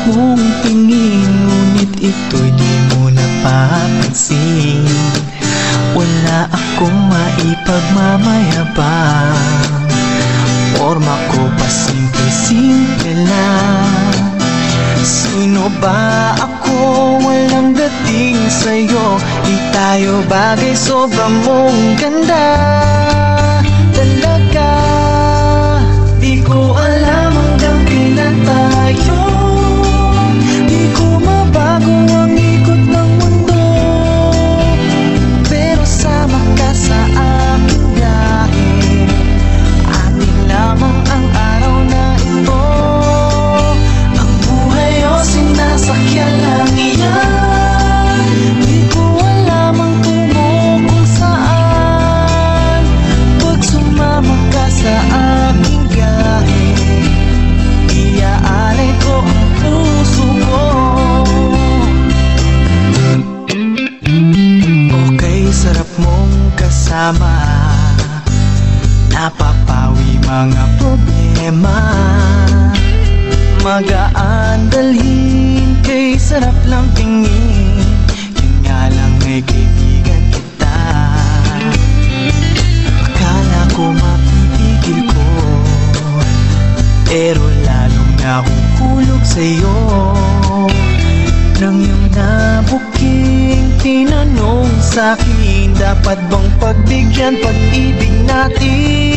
akong tingin, ngunit ito'y di mo napapansin. Wala akong maipagmamayabang, forma ko pa simple-simple lang. Sino ba ako? Walang dating sa'yo. Di tayo bagay, sobra mong ganda. Talaga di ko alam hanggang kailan tayo. Di ko mabago ang ikot ng mundo, pero sama ka sa aking biyahe. Atin lamang ang araw na ito. Ang buhay o sinasakyan lang iyan. Di ko alam ang tungo kung saan. Pag sumama ka sa aking biyahe, iaalay ko ang puso ko. Okay, sarap mong kasama, napapawi mga problema. Magaan dalhin, kay sarap lang tingin. Yun nga lang ay kaibigan kita. Akala ko mapipigil ko, pero lalong nahuhulog sa'yo. Nang iyong nabuking tinanong sa'kin, dapat bang pagbigyan pag-ibig natin?